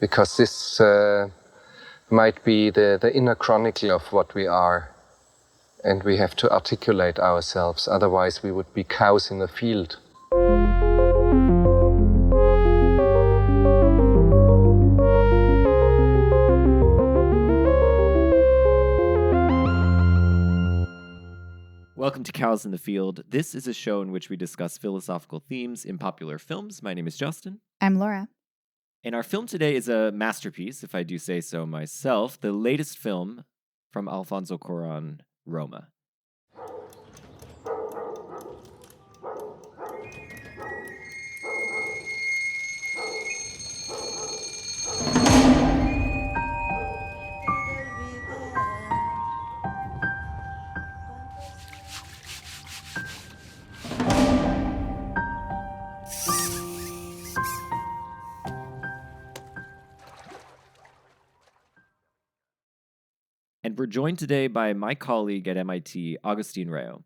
because this might be the inner chronicle of what we are, and we have to articulate ourselves, otherwise we would be cows in a field. Welcome to Cows in the Field. This is a show in which we discuss philosophical themes in popular films. My name is Justin. I'm Laura. And our film today is a masterpiece, if I do say so myself, the latest film from Alfonso Cuarón, Roma. And we're joined today by my colleague at MIT, Agustín Rayo.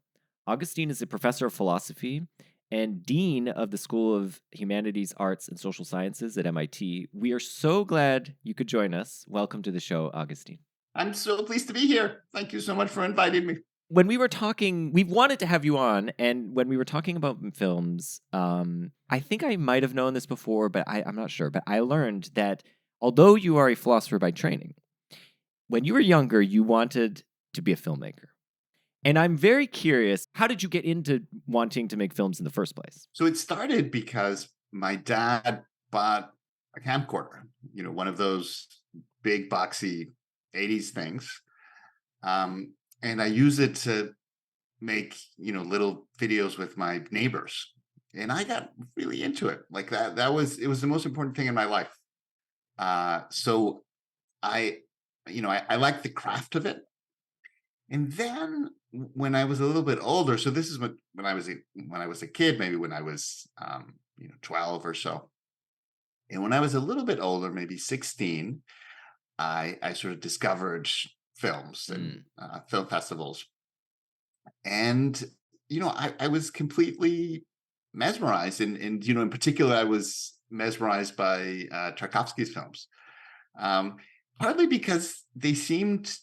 Agustín is a professor of philosophy and dean of the School of Humanities, Arts, and Social Sciences at MIT. We are so glad you could join us. Welcome to the show, Agustín. I'm so pleased to be here. Thank you so much for inviting me. When we were talking, we wanted to have you on, and when we were talking about films, I think I might have known this before, but I'm not sure. But I learned that although you are a philosopher by training, when you were younger, you wanted to be a filmmaker. And I'm very curious, how did you get into wanting to make films in the first place? So it started because my dad bought a camcorder, one of those big boxy 80s things. And I use it to make, little videos with my neighbors. And I got really into it. Like it was the most important thing in my life. So I like the craft of it. And then when I was a little bit older, so this is when I was a kid, maybe when I was 12 or so. And when I was a little bit older, maybe 16, I sort of discovered films and film festivals. And I was completely mesmerized, and in particular, I was mesmerized by Tarkovsky's films. Partly because they seemed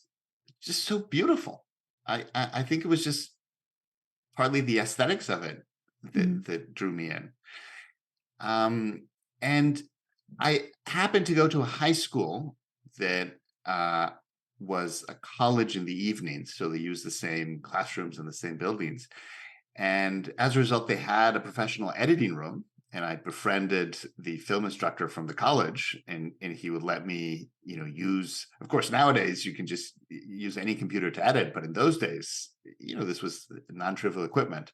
just so beautiful. I think it was just partly the aesthetics of it that drew me in. And I happened to go to a high school that was a college in the evenings, so they used the same classrooms and the same buildings. And as a result, they had a professional editing room. And I befriended the film instructor from the college, and he would let me, use, of course, nowadays you can just use any computer to edit, but in those days, this was non-trivial equipment.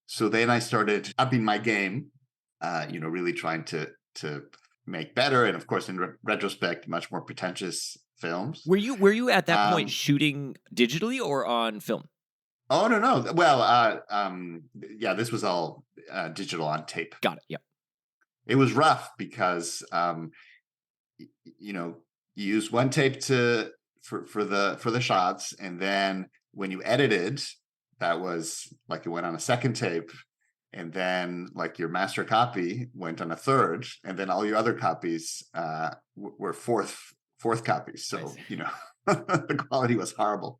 So then I started upping my game, really trying to make better. And of course, in retrospect, much more pretentious films. Were you at that point shooting digitally or on film? Oh, no. Well, this was all digital on tape. Got it. Yep. It was rough because, you use one tape for the shots. And then when you edited, that was like it went on a second tape. And then like your master copy went on a third. And then all your other copies were fourth copies. So, the quality was horrible.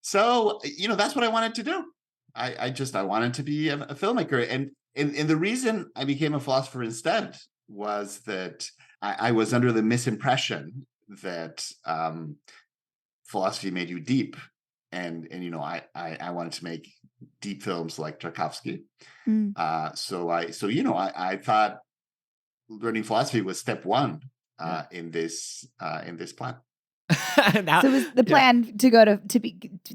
So, that's what I wanted to do. I wanted to be a filmmaker. And the reason I became a philosopher instead was that I was under the misimpression that philosophy made you deep. And I wanted to make deep films like Tarkovsky. So I thought learning philosophy was step one in this plan. So was the plan to go to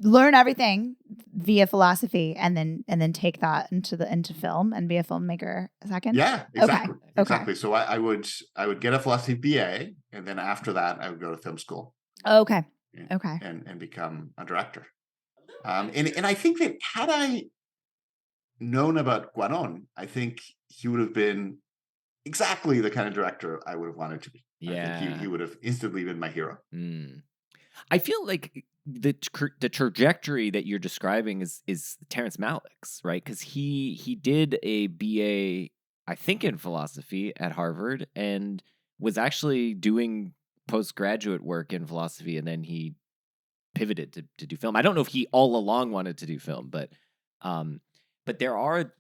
learn everything via philosophy and then take that into film and be a filmmaker second? Yeah, exactly. Okay. Exactly. So I would get a philosophy BA, and then after that I would go to film school. Okay. And become a director. And I think that had I known about Cuarón, I think he would have been exactly the kind of director I would have wanted to be. Yeah. I think he would have instantly been my hero. I feel like the trajectory that you're describing is Terrence Malick's, right? Because he did a BA, I think, in philosophy at Harvard, and was actually doing postgraduate work in philosophy, and then he pivoted to do film. I don't know if he all along wanted to do film, but there are,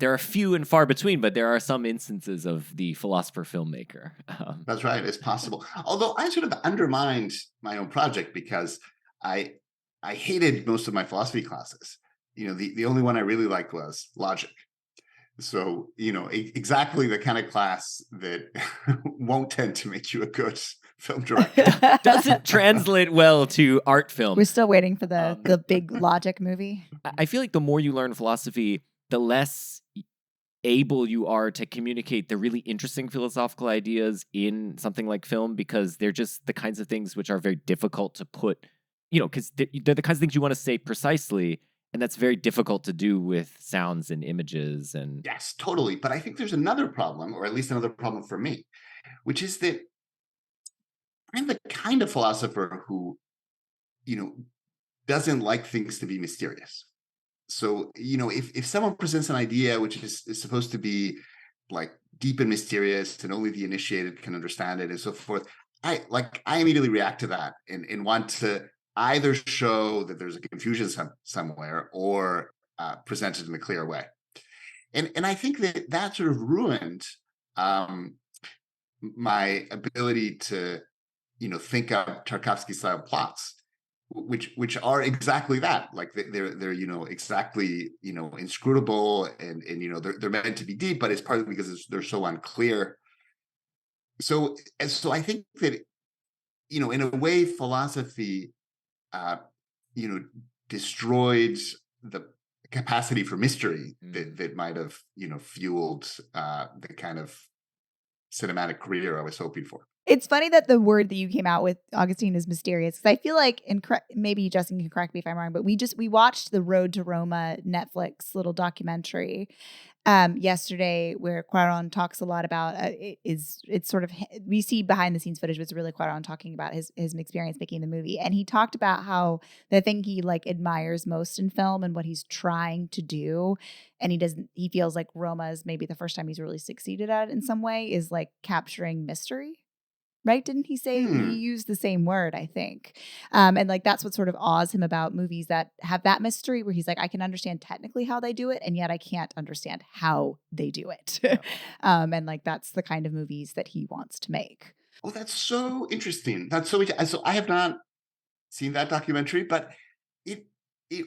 there are few and far between, but there are some instances of the philosopher filmmaker. That's right. It's possible. Although I sort of undermined my own project because I hated most of my philosophy classes. The only one I really liked was logic. So, exactly the kind of class that won't tend to make you a good film director. Doesn't translate well to art film. We're still waiting for the big logic movie. I feel like the more you learn philosophy, the less able you are to communicate the really interesting philosophical ideas in something like film, because they're just the kinds of things which are very difficult to put, because they're the kinds of things you want to say precisely. And that's very difficult to do with sounds and images. And yes, totally. But I think there's another problem, or at least another problem for me, which is that I'm the kind of philosopher who, doesn't like things to be mysterious. So, if someone presents an idea which is supposed to be like deep and mysterious and only the initiated can understand it and so forth, I immediately react to that and want to either show that there's a confusion somewhere or present it in a clear way. And I think that sort of ruined my ability to, think up Tarkovsky-style plots, which are exactly that. Like they're exactly inscrutable and they're meant to be deep, but it's partly because they're so unclear. So I think that in a way philosophy destroyed the capacity for mystery that might have fueled the kind of cinematic career I was hoping for. It's funny that the word that you came out with, Augustine, is mysterious. Because I feel like, maybe Justin can correct me if I'm wrong, but we watched the Road to Roma Netflix little documentary yesterday, where Cuarón talks a lot about it's sort of, we see behind the scenes footage, but it's really Cuarón talking about his experience making the movie. And he talked about how the thing he admires most in film and what he's trying to do, and he feels like Roma is maybe the first time he's really succeeded at it in some way, is capturing mystery. Right? Didn't he say he used the same word, I think? And that's what sort of awes him about movies that have that mystery, where he's like, I can understand technically how they do it, and yet I can't understand how they do it. Yeah. And that's the kind of movies that he wants to make. Oh, that's so interesting. So I have not seen that documentary, but it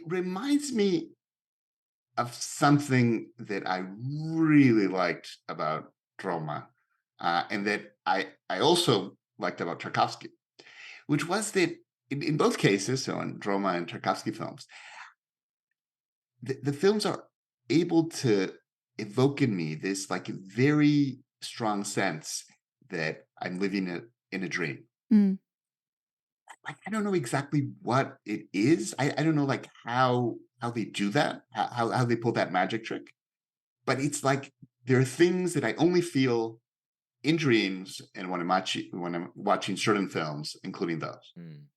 reminds me of something that I really liked about Roma. And that I also liked about Tarkovsky, which was that in both cases, so in Roma and Tarkovsky films, the films are able to evoke in me this very strong sense that I'm living in a dream. Mm. I don't know exactly what it is. I don't know how they do that, how they pull that magic trick, but it's there are things that I only feel in dreams and when I'm watching certain films, including those.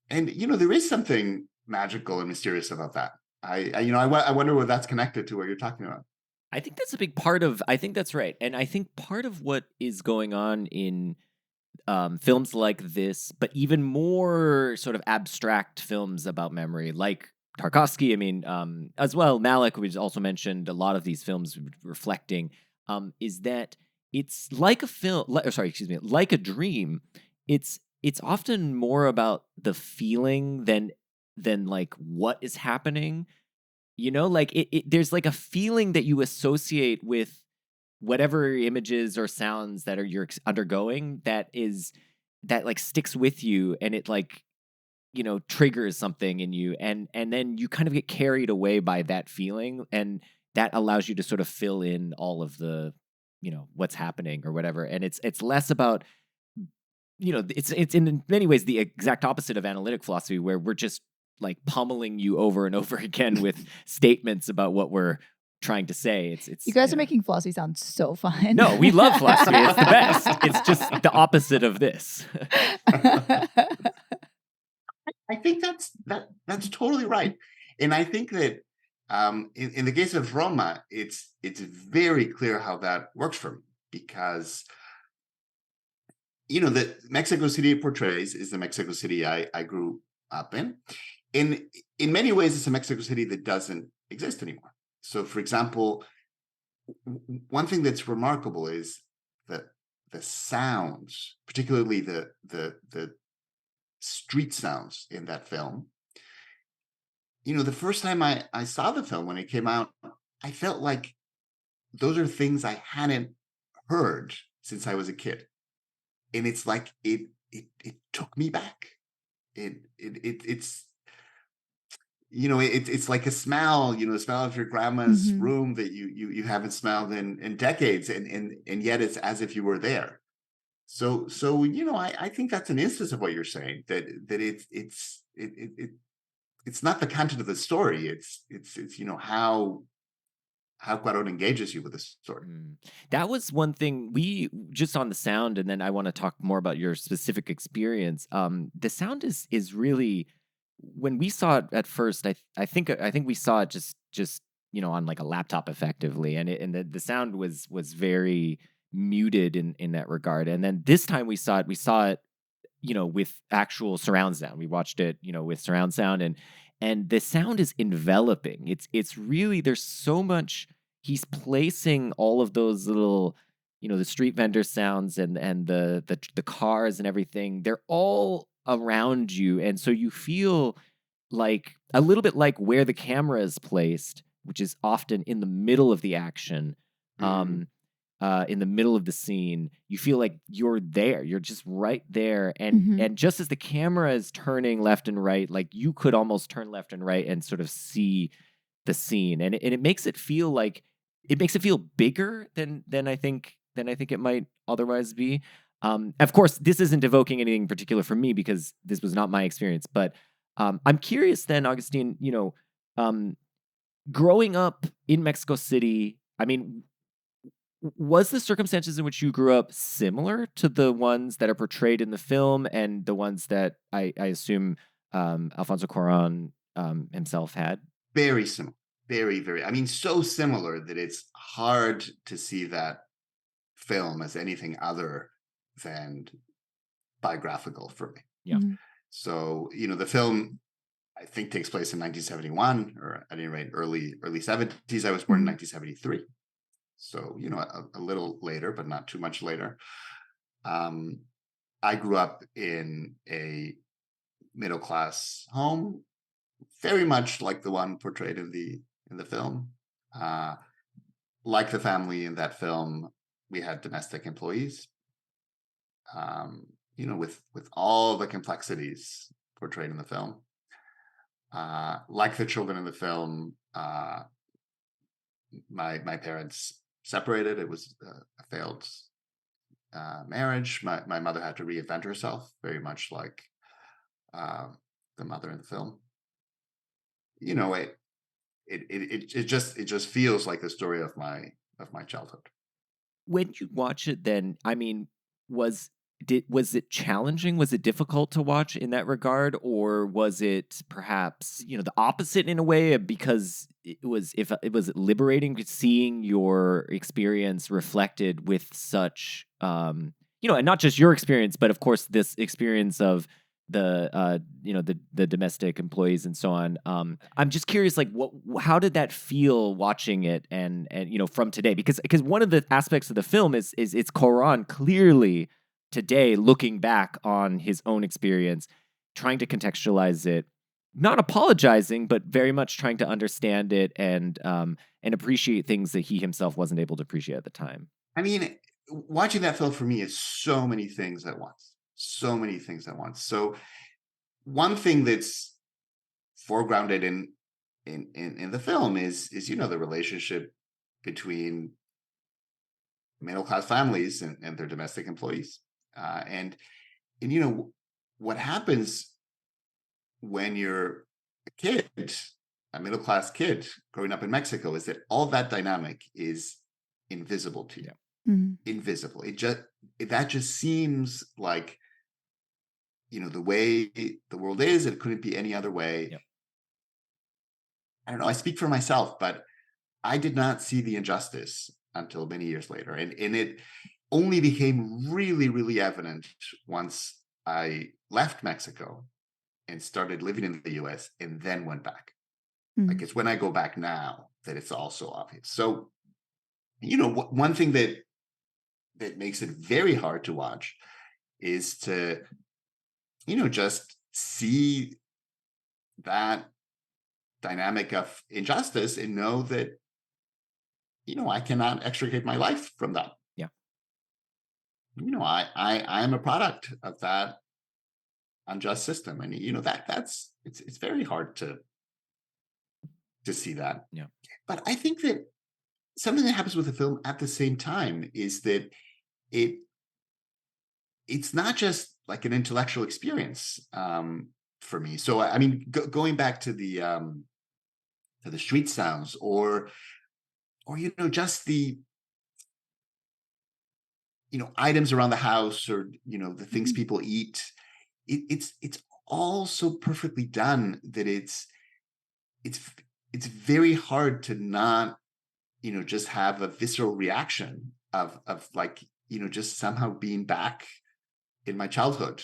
And there is something magical and mysterious about that. I wonder whether that's connected to what you're talking about. I think that's a big part of, I think that's right. And I think part of what is going on in films like this, but even more sort of abstract films about memory, like Tarkovsky, as well, Malick, which also mentioned a lot of these films reflecting, is that it's like a film, like a dream. It's often more about the feeling than what is happening. There's a feeling that you associate with whatever images or sounds that you're undergoing that sticks with you, and it triggers something in you, and then you kind of get carried away by that feeling, and that allows you to sort of fill in all of the what's happening or whatever. And it's less about, it's in many ways the exact opposite of analytic philosophy, where we're just pummeling you over and over again with statements about what we're trying to say. It's you guys are making philosophy sound so fun. No, we love philosophy. It's the best. It's just the opposite of this. I think that's totally right. And I think that in the case of Roma, it's very clear how that works for me, because the Mexico City it portrays is the Mexico City I grew up in. In many ways, it's a Mexico City that doesn't exist anymore. So, for example, one thing that's remarkable is that the sounds, particularly the street sounds in that film. The first time I saw the film when it came out, I felt like those are things I hadn't heard since I was a kid. And it's like it took me back. It's it's like a smell, the smell of your grandma's Mhm. room that you haven't smelled in decades, and yet it's as if you were there. So I think that's an instance of what you're saying, that it's not the content of the story, it's how Cuarón engages you with the story. That was one thing we just on the sound, and then I want to talk more about your specific experience. The sound is really when we saw it at first. I think we saw it just on like a laptop effectively, and the sound was very muted in that regard. And then this time we saw it with actual surround sound. We watched it with surround sound, and the sound is enveloping. It's really there's so much. He's placing all of those little, the street vendor sounds and the cars and everything. They're all around you, and so you feel like a little bit like where the camera is placed, which is often in the middle of the action. Mhm. Um, in the middle of the scene, you feel like you're there. You're just right there, and Mhm. and just as the camera is turning left and right, like you could almost turn left and right and sort of see the scene, and it makes it feel like it makes it feel bigger than I think it might otherwise be. Of course, this isn't evoking anything particular for me because this was not my experience, but I'm curious then, Augustine. Um, growing up in Mexico City, I mean, was the circumstances in which you grew up similar to the ones that are portrayed in the film and the ones that I assume Alfonso Cuarón himself had? Very similar, very, very. I mean, so similar that it's hard to see that film as anything other than biographical for me. Yeah. Mhm. So, the film I think takes place in 1971, or at any rate, early 70s. I was born in Mhm. 1973, so a little later, but not too much later. Um, I grew up in a middle class home, very much like the one portrayed in the film. Uh, like the family in that film, we had domestic employees. With all the complexities portrayed in the film. Like the children in the film, my parents separated. It was a failed marriage. My mother had to reinvent herself, very much like uh, the mother in the film. It just feels like the story of my childhood. When you watch it then, I mean, was was it challenging? Was it difficult to watch in that regard? Or was it perhaps, the opposite in a way because it was liberating seeing your experience reflected with such and not just your experience, but of course this experience of the domestic employees and so on. I'm just curious, like, how did that feel watching it, and from today, because one of the aspects of the film is it's Coran clearly today looking back on his own experience, trying to contextualize it, not apologizing, but very much trying to understand it and appreciate things that he himself wasn't able to appreciate at the time. I mean, watching that film for me is so many things at once. So many things at once. So one thing that's foregrounded in the film is the relationship between middle class families and their domestic employees, and what happens when you're a kid, a middle class kid growing up in Mexico, is that all that dynamic is invisible to you. Mhm. Invisible. That just seems like the way the world is. It couldn't be any other way. Yep. I don't know. I speak for myself, but I did not see the injustice until many years later, and it only became really, really evident once I left Mexico and started living in the US and then went back. Like, it's when I go back now that it's also obvious. So, one thing that makes it very hard to watch is to, just see that dynamic of injustice and know that, I cannot extricate my life from that. Yeah. I'm a product of that unjust system. And, it's very hard to see that. Yeah. But I think that something that happens with the film at the same time is that it's not just like an intellectual experience for me. So, I mean, going back to the street sounds or just the items around the house, or the things people eat, it's all so perfectly done that it's very hard to not just have a visceral reaction of like just somehow being back in my childhood.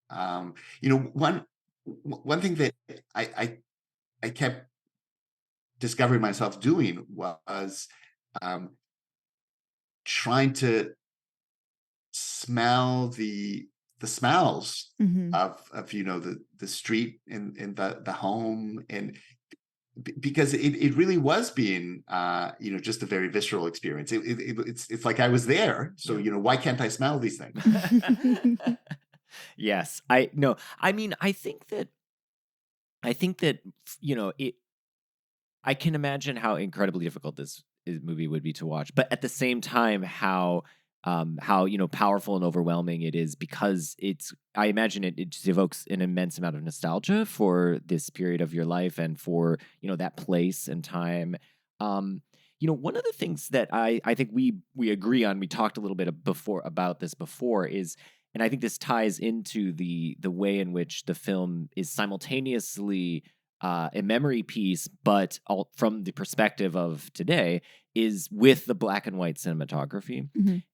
One thing that I kept discovering myself doing was trying to smell the smells of the street and the home, and because it really was being just a very visceral experience. It's like I was there, so why can't I smell these things? Yes, I no. I mean, I think that it. I can imagine how incredibly difficult this movie would be to watch, but at the same time, how powerful and overwhelming it is, because I imagine it just evokes an immense amount of nostalgia for this period of your life and for that place and time. One of the things that I think we agree on, we talked a little bit about this before, is, and I think this ties into the way in which the film is simultaneously a memory piece, but from the perspective of today, is with the black and white cinematography.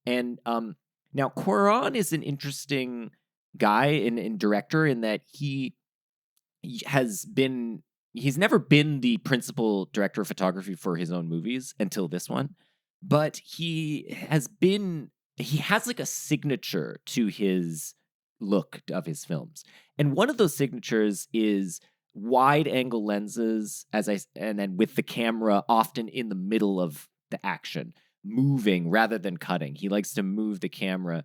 And now Cuarón is an interesting guy and director in that he's never been the principal director of photography for his own movies until this one, but he has like a signature to his look of his films. And one of those signatures is wide angle lenses, and then with the camera often in the middle of the action, moving rather than cutting. He likes to move the camera.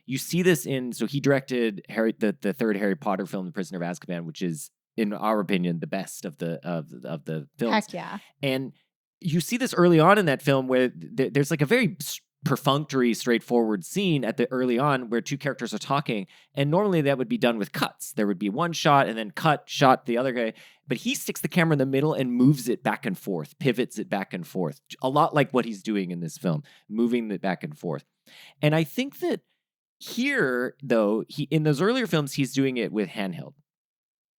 You see this so he directed the third Harry Potter film, The Prisoner of Azkaban, which is, in our opinion, the best of the films. Heck yeah. And you see this early on in that film where there's like a very perfunctory, straightforward scene early on where two characters are talking, and normally that would be done with cuts. There would be one shot and then shot the other guy, but he sticks the camera in the middle and moves it back and forth, pivots it back and forth, a lot like what he's doing in this film, moving it back and forth. And I think that here, though, in those earlier films, he's doing it with handheld.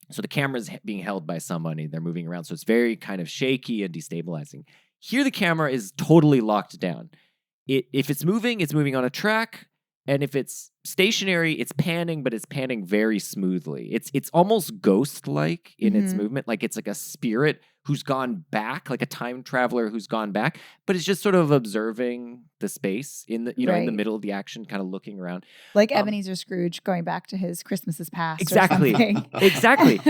So the camera's being held by somebody, they're moving around, so it's very kind of shaky and destabilizing. Here, the camera is totally locked down. If it's moving on a track, and if it's stationary, it's panning, but it's panning very smoothly. It's almost ghost-like in its movement, like it's like a spirit who's gone back, like a time traveler who's gone back, but it's just sort of observing the space in the in the middle of the action, kind of looking around, like Ebenezer Scrooge going back to his Christmas's past. Exactly, or something. Exactly.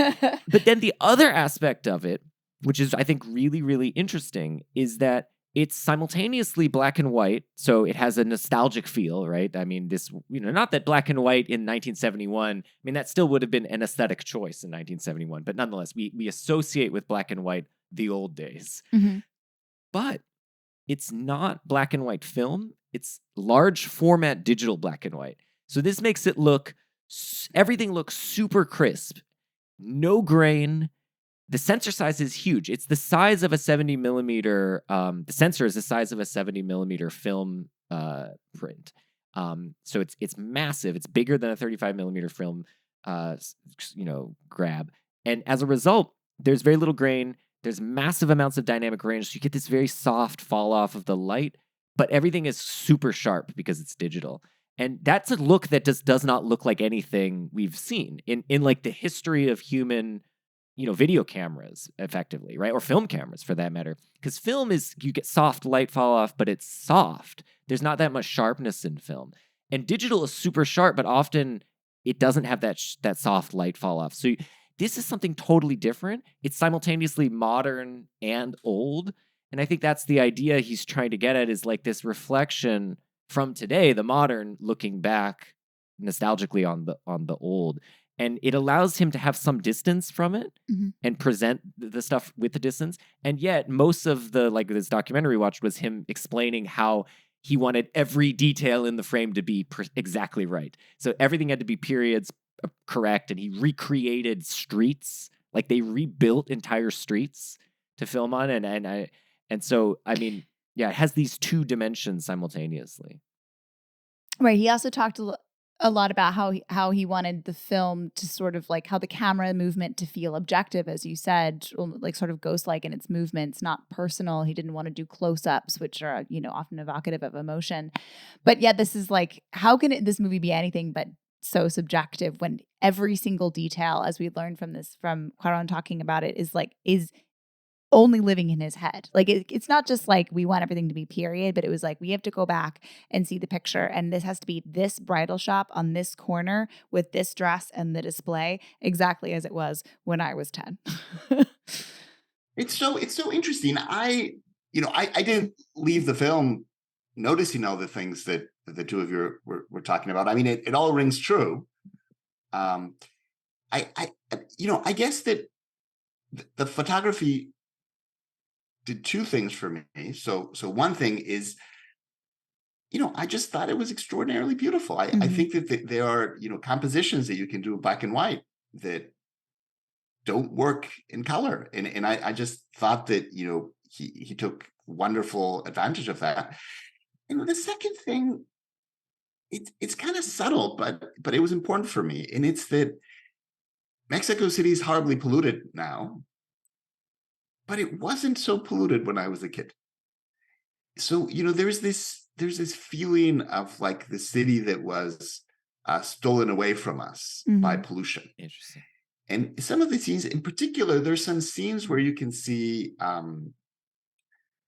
But then the other aspect of it, which is I think really, really interesting, is that it's simultaneously black and white, so it has a nostalgic feel, right? I mean, this, not that black and white in 1971, I mean, that still would have been an aesthetic choice in 1971, but nonetheless, we associate with black and white the old days. But it's not black and white film, it's large format digital black and white. So this makes it everything looks super crisp, no grain. The sensor size is huge. It's the size of a 70 millimeter. The sensor is the size of a 70 millimeter film print. So it's massive. It's bigger than a 35 millimeter film, grab. And as a result, there's very little grain. There's massive amounts of dynamic range. So you get this very soft fall off of the light, but everything is super sharp because it's digital. And that's a look that does not look like anything we've seen in like the history of human, video cameras, effectively, right? Or film cameras for that matter. Because film is, you get soft light fall off, but it's soft. There's not that much sharpness in film. And digital is super sharp, but often it doesn't have that soft light fall off. So this is something totally different. It's simultaneously modern and old. And I think that's the idea he's trying to get at, is like this reflection from today, the modern, looking back nostalgically on the old. And it allows him to have some distance from it and present the stuff with the distance. And yet most of this documentary we watched was him explaining how he wanted every detail in the frame to be exactly right. So everything had to be periods correct. And he recreated streets, like they rebuilt entire streets to film on. And so, I mean, yeah, it has these two dimensions simultaneously. Right. He also talked a lot about how he wanted the film to sort of like how the camera movement to feel objective, as you said, like sort of ghost-like in its movements, not personal. He didn't want to do close-ups, which are, often evocative of emotion. But yeah, this is like, how can this movie be anything but so subjective when every single detail, as we learned from Cuarón talking about it, is only living in his head. Like it's not just like we want everything to be period, but it was like we have to go back and see the picture, and this has to be this bridal shop on this corner with this dress and the display exactly as it was when I was 10. It's so interesting. I didn't leave the film noticing all the things that the two of you were talking about. I mean, it all rings true. I guess that the photography did two things for me. So one thing is, I just thought it was extraordinarily beautiful. I think that there are, compositions that you can do in black and white that don't work in color. And I just thought that, he took wonderful advantage of that. And the second thing, it's kind of subtle, but it was important for me. And it's that Mexico City is horribly polluted now, but it wasn't so polluted when I was a kid. So, there's this feeling of like the city that was stolen away from us by pollution. Interesting. And some of the scenes in particular, there's some scenes where you can see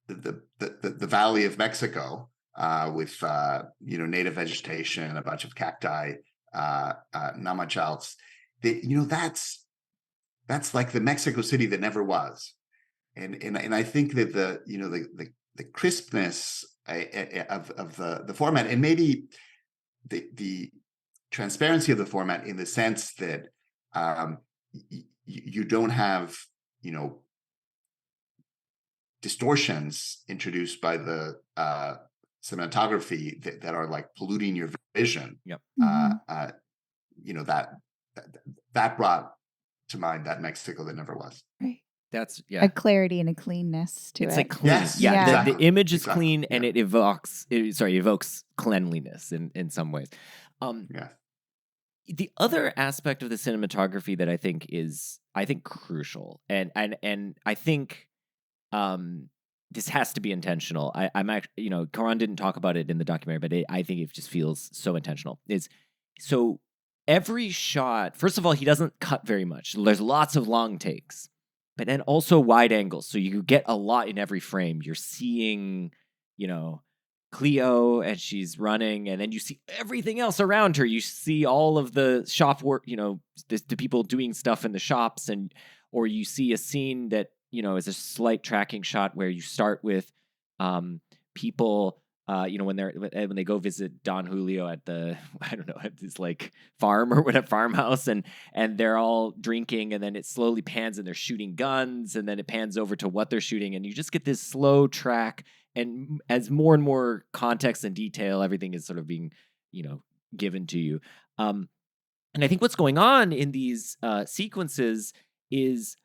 the Valley of Mexico with native vegetation, a bunch of cacti, namachals. That's like the Mexico City that never was. And I think that the crispness of the format, and maybe the transparency of the format, in the sense that you don't have distortions introduced by the cinematography that are like polluting your vision. Yep. That brought to mind that Mexico that never was. Right. That's a clarity and a cleanness to it. It's like clean. Yes, yeah. exactly. The image is Exactly. clean, and it evokes cleanliness in some ways. Yeah. The other aspect of the cinematography that I think is crucial, and I think this has to be intentional. I'm actually, Cuarón didn't talk about it in the documentary, but I think it just feels so intentional. So every shot, first of all, he doesn't cut very much. There's lots of long takes, but then also wide angles. So you get a lot in every frame. You're seeing, Cleo, and she's running, and then you see everything else around her. You see all of the shop work, the people doing stuff in the shops, or you see a scene that, is a slight tracking shot where you start with people, when they go visit Don Julio at at this like farm or whatever, farmhouse, and they're all drinking, and then it slowly pans and they're shooting guns, and then it pans over to what they're shooting, and you just get this slow track. And as more and more context and detail, everything is sort of being, given to you. And I think what's going on in these sequences is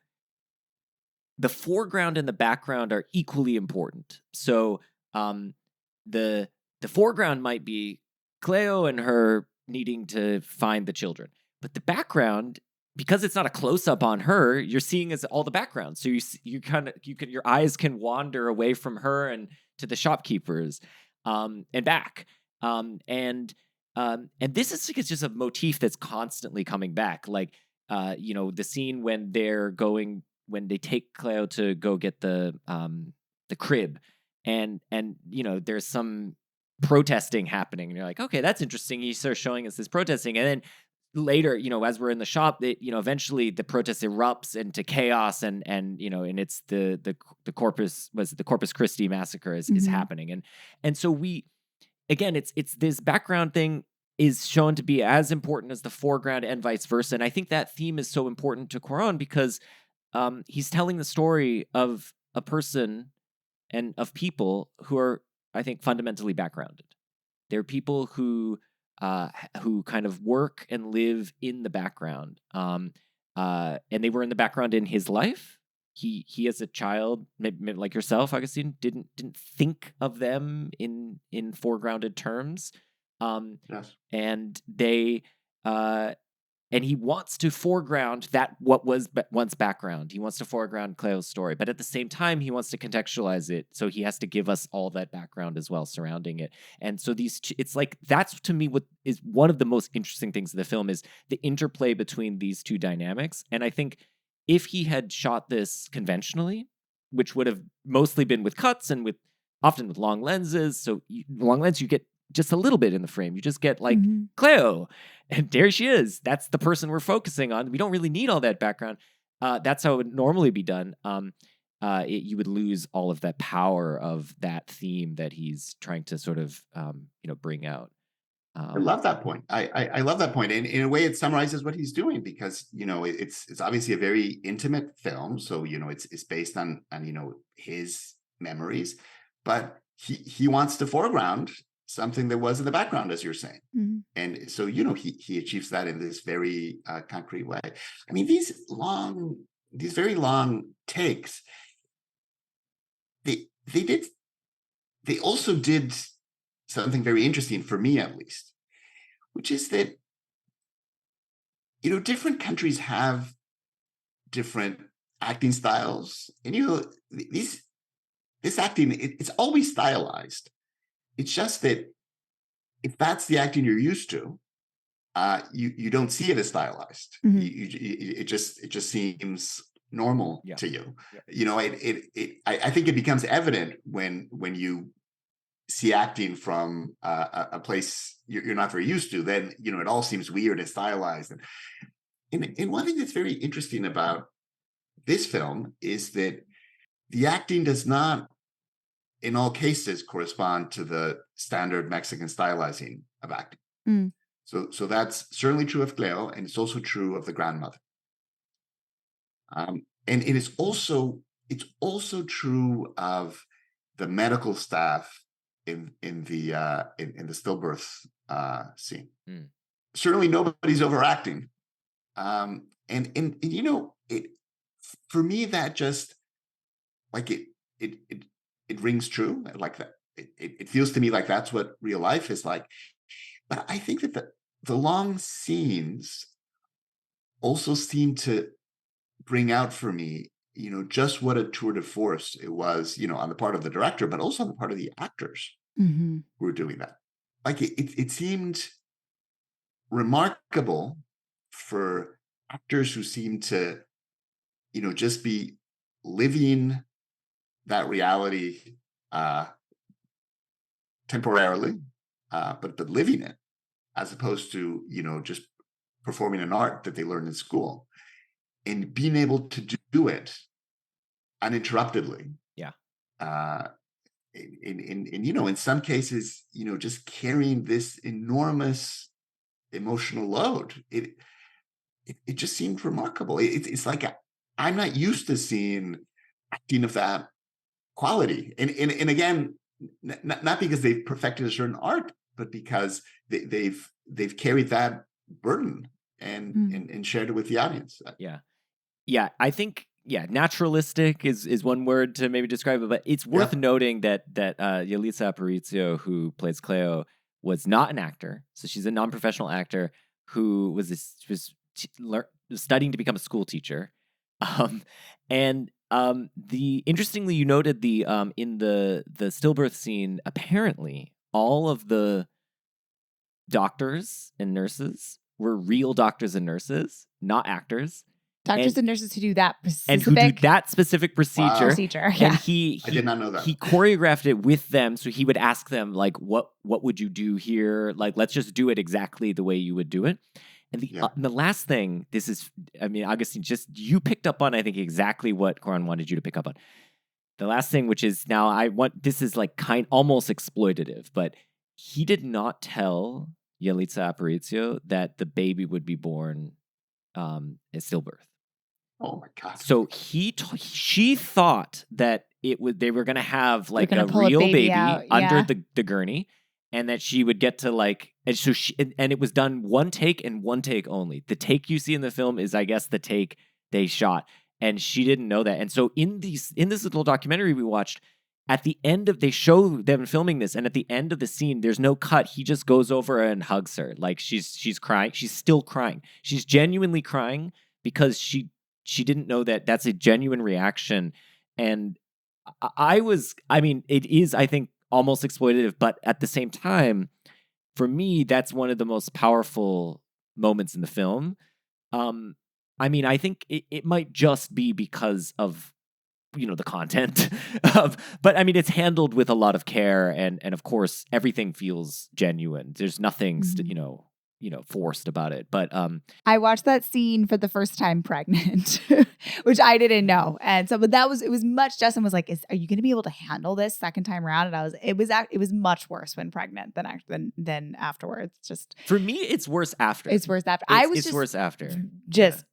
the foreground and the background are equally important. So the foreground might be Cleo and her needing to find the children, but the background, because it's not a close up on her, you're seeing as all the background. So your eyes can wander away from her and to the shopkeepers. and back. And this is just a motif that's constantly coming back. Like, the scene when they take Cleo to go get the crib, and there's some protesting happening, and you're like, okay, that's interesting. He starts showing us this protesting, and then later, as we're in the shop, eventually the protest erupts into chaos, and it's the Corpus Christi massacre is happening, and so it's this background thing is shown to be as important as the foreground and vice versa. And I think that theme is so important to Cuarón because he's telling the story of a person and of people who are, I think, fundamentally backgrounded. They're people who kind of work and live in the background, and they were in the background in his life. He as a child, maybe like yourself, Agustín, didn't think of them in foregrounded terms. Yes. And they and he wants to foreground that what was once background. He wants to foreground Cleo's story, but at the same time, he wants to contextualize it. So he has to give us all that background as well surrounding it. And so it's like, that's to me what is one of the most interesting things of the film is the interplay between these two dynamics. And I think if he had shot this conventionally, which would have mostly been with cuts and often with long lenses. So long lens, you get just a little bit in the frame. You just get like Cleo, and there she is. That's the person we're focusing on. We don't really need all that background. That's how it would normally be done. You would lose all of that power of that theme that he's trying to sort of bring out. I love that point. I love that point. And in a way, it summarizes what he's doing because, it's obviously a very intimate film. So, it's based on his memories, but he wants to foreground something that was in the background, as you're saying. And so, he achieves that in this very concrete way. I mean, these very long takes, they also did something very interesting for me, at least, which is that, different countries have different acting styles. And, this acting, it's always stylized. It's just that if that's the acting you're used to, you don't see it as stylized. It just seems normal to you. I think it becomes evident when you see acting from a place you're not very used to. Then it all seems weird and stylized. And one thing that's very interesting about this film is that the acting does not, in all cases, correspond to the standard Mexican stylizing of acting. So that's certainly true of Cleo, and it's also true of the grandmother. And it is also true of the medical staff in the stillbirth scene. Certainly, nobody's overacting, and it for me that just like it rings true, like that. It feels to me like that's what real life is like. But I think that the long scenes also seem to bring out for me, just what a tour de force it was, on the part of the director, but also on the part of the actors who were doing that. Like it seemed remarkable for actors who seemed to, just be living that reality temporarily, but living it, as opposed to just performing an art that they learned in school, and being able to do it uninterruptedly. In some cases, just carrying this enormous emotional load. It just seemed remarkable. It's like I'm not used to seeing acting of that quality, and again, not because they've perfected a certain art, but because they've carried that burden and shared it with the audience. I think naturalistic is one word to maybe describe it, but it's worth noting that Yalitza Aparicio, who plays Cleo, was not an actor. So she's a non-professional actor who was studying to become a school teacher, and Interestingly, you noted in the stillbirth scene, apparently all of the doctors doctors were real doctors and nurses, not actors. and nurses who do that And who do that specific procedure. procedure. And he I did not know that. He choreographed it with them, so he would ask them like, "What would you do here? Like, let's just do it exactly the way you would do it." And the last thing, this is, I mean, Augustine, just you picked up on, I think, exactly what Coran wanted you to pick up on. The last thing, which is now this is like almost exploitative, but he did not tell Yelitsa Aparicio that the baby would be born at stillbirth. Oh my God! So she thought that they were going to have like a pull a real baby baby out, under the gurney, and that she would get to like, and so and it was done one take and one take only. The take you see in the film is, I guess, the take they shot, and she didn't know that. And so in this little documentary we watched, at the end they show them filming this, and at the end of the scene, there's no cut. He just goes over and hugs her, like she's crying. She's still crying. She's genuinely crying because she didn't know that that's a genuine reaction. And I mean, it is, I think, almost exploitative, but at the same time, for me, that's one of the most powerful moments in the film. I mean, I think it might just be because of, the content but I mean, it's handled with a lot of care, and of course everything feels genuine. There's nothing, forced about it. But I watched that scene for the first time pregnant, which I didn't know. And so, but it was much, Justin was like, are you going to be able to handle this second time around? And it was much worse when pregnant than afterwards. Just for me, it's worse after. It's worse after. It's worse after. Just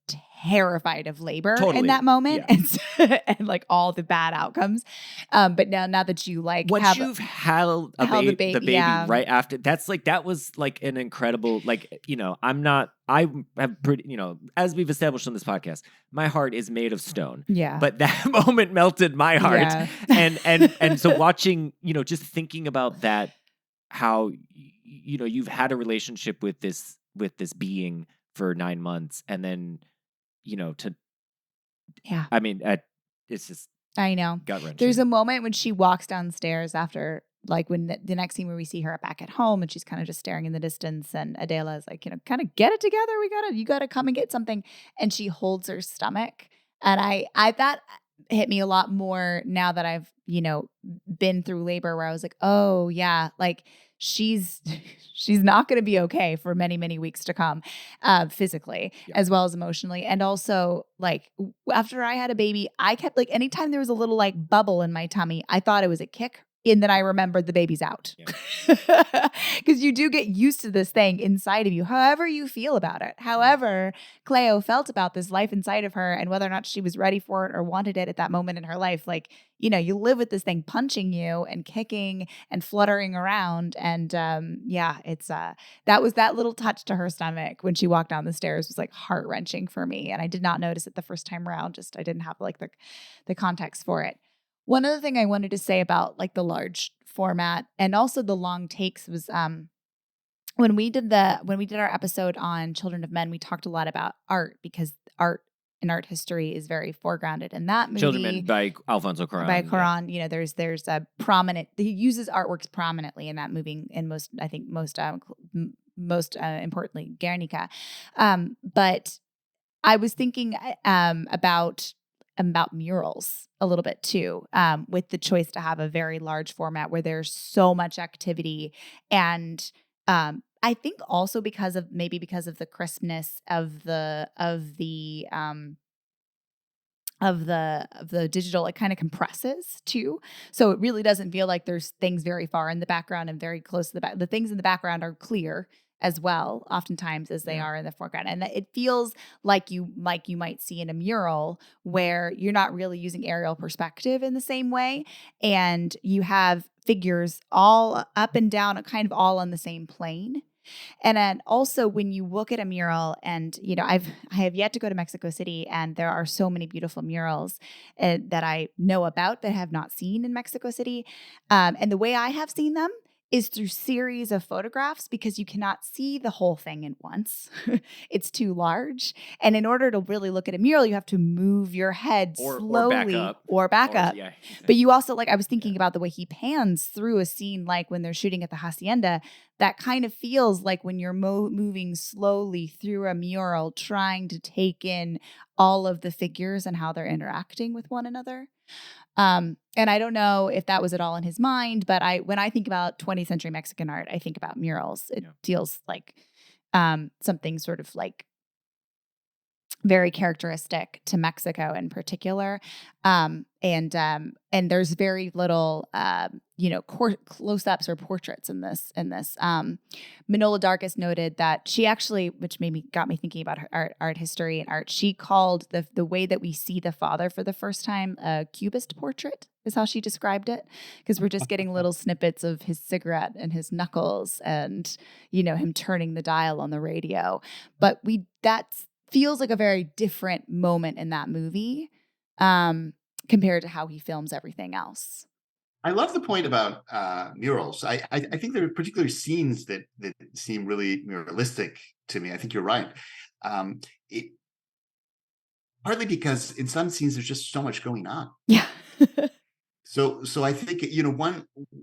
terrified of labor in that moment, and like all the bad outcomes. But now that you like once you've held the baby right after, that was like an incredible, like, I have pretty, as we've established on this podcast, my heart is made of stone. Yeah. But that moment melted my heart. Yeah. And so watching, just thinking about that, how, you've had a relationship with this being for 9 months, and then, I mean, it's just, I know, gut-wrenching. There's a moment when she walks downstairs after, like, when the next scene where we see her back at home, and she's kind of just staring in the distance, and Adela is like, kind of get it together. You gotta come and get something. And she holds her stomach. And that hit me a lot more now that I've, been through labor, where I was like, oh yeah, like she's not going to be okay for many, many weeks to come, physically as well as emotionally. And also, like, after I had a baby, I kept, like, anytime there was a little like bubble in my tummy, I thought it was a kick. And then I remembered the baby's out. Because you do get used to this thing inside of you, however you feel about it. However Cleo felt about this life inside of her, and whether or not she was ready for it or wanted it at that moment in her life, like, you live with this thing punching you and kicking and fluttering around. And it's that was that little touch to her stomach when she walked down the stairs was like heart-wrenching for me. And I did not notice it the first time around. Just I didn't have like the context for it. One other thing I wanted to say about like the large format and also the long takes was when we did our episode on Children of Men, we talked a lot about art, because art and art history is very foregrounded in that movie. Children of Men by Alfonso Cuarón. By Cuarón, there's a prominent, he uses artworks prominently in that movie, and most importantly Guernica. But I was thinking about murals a little bit too, with the choice to have a very large format where there's so much activity. And I think also because of the crispness of the digital, it kind of compresses too. So it really doesn't feel like there's things very far in the background and very close to the back. The things in the background are clear as well, oftentimes, as they are in the foreground. And it feels like you might see in a mural, where you're not really using aerial perspective in the same way. And you have figures all up and down, kind of all on the same plane. And then also when you look at a mural, and I have yet to go to Mexico City, and there are so many beautiful murals that I know about but have not seen in Mexico City. And the way I have seen them is through series of photographs because you cannot see the whole thing at once. It's too large. And in order to really look at a mural, you have to move your head slowly or back up. Yeah, exactly. But you also, like, I was thinking about the way he pans through a scene, like when they're shooting at the hacienda, that kind of feels like when you're moving slowly through a mural, trying to take in all of the figures and how they're interacting with one another. And I don't know if that was at all in his mind, but when I think about 20th century Mexican art, I think about murals. It feels like something sort of like very characteristic to Mexico in particular. And there's very little, close-ups or portraits in this. Manola Dargis noted that she actually, which got me thinking about her art history and art. She called the way that we see the father for the first time a cubist portrait, is how she described it, because we're just getting little snippets of his cigarette and his knuckles and, him turning the dial on the radio. But that feels like a very different moment in that movie compared to how he films everything else. I love the point about murals. I think there are particular scenes that seem really muralistic to me. I think you're right. Partly because in some scenes there's just so much going on. Yeah. So I think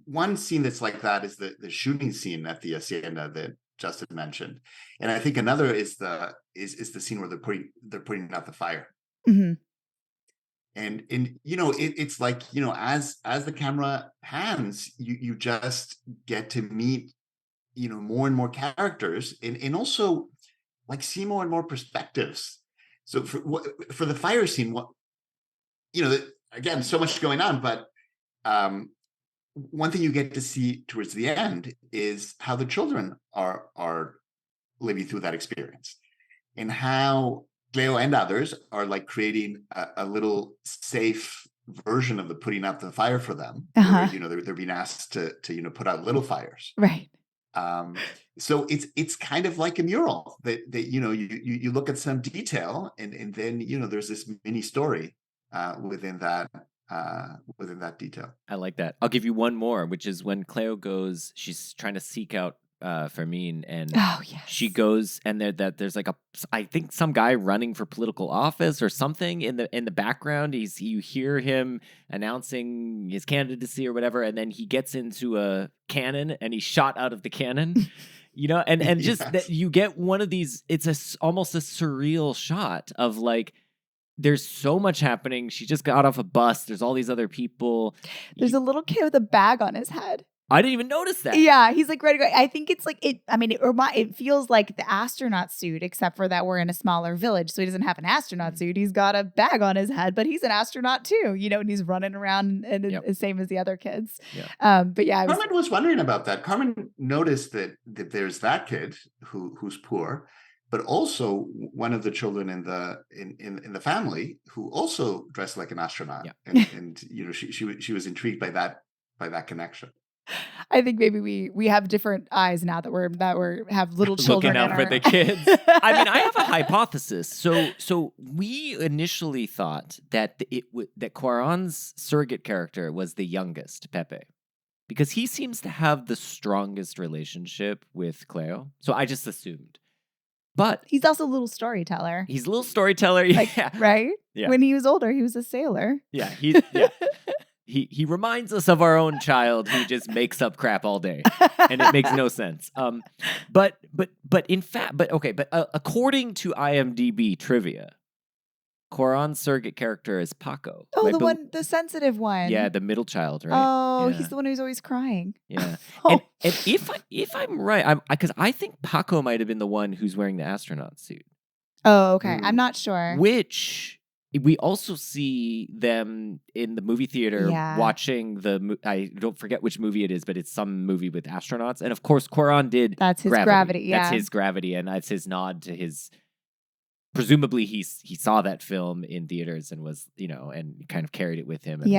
one scene that's like that is the shooting scene at the hacienda that Justin mentioned, and I think another is the scene where they're putting out the fire. Mm-hmm. And it's like, as the camera pans, you just get to meet more and more characters and also like see more and more perspectives. So for the fire scene, again, so much going on, but one thing you get to see towards the end is how the children are living through that experience, and how Cleo and others are like creating a little safe version of the putting out the fire for them. Uh-huh. Where, they're being asked to put out little fires. Right. So it's kind of like a mural that you look at some detail and then there's this mini story within that detail. I like that. I'll give you one more, which is when Cleo goes, she's trying to seek out Fermin, and she goes, and there's like I think some guy running for political office or something in the background. You hear him announcing his candidacy or whatever, and then he gets into a cannon and he's shot out of the cannon. And just that you get one of these. It's almost a surreal shot of like, there's so much happening. She just got off a bus. There's all these other people. There's a little kid with a bag on his head. I didn't even notice that. Yeah, he's like ready to go. I think it's like it feels like the astronaut suit, except for that we're in a smaller village, so he doesn't have an astronaut suit. He's got a bag on his head, but he's an astronaut too, and he's running around and the same as the other kids. Yeah. But yeah, Carmen was wondering about that. Carmen noticed that there's that kid who's poor, but also one of the children in the family who also dressed like an astronaut, and she was intrigued by that connection. I think maybe we have different eyes now that we're have little children looking out for the kids. I mean, I have a hypothesis. So we initially thought that that Cuarón's surrogate character was the youngest, Pepe, because he seems to have the strongest relationship with Cleo. So I just assumed. But he's also a little storyteller. He's a little storyteller, right? Yeah. When he was older, he was a sailor. Yeah, He reminds us of our own child who just makes up crap all day, and it makes no sense. But according to IMDb trivia, Cuarón's surrogate character is Paco. Oh, the sensitive one. Yeah, the middle child, right? Oh, yeah. He's the one who's always crying. Yeah. And if I'm right, because I think Paco might have been the one who's wearing the astronaut suit. Oh, okay. I'm not sure. Which we also see them in the movie theater watching I don't forget which movie it is, but it's some movie with astronauts. And of course, Cuarón did. That's his gravity. Yeah. That's his gravity. And that's his nod to his. Presumably, he saw that film in theaters and was, and kind of carried it with him. And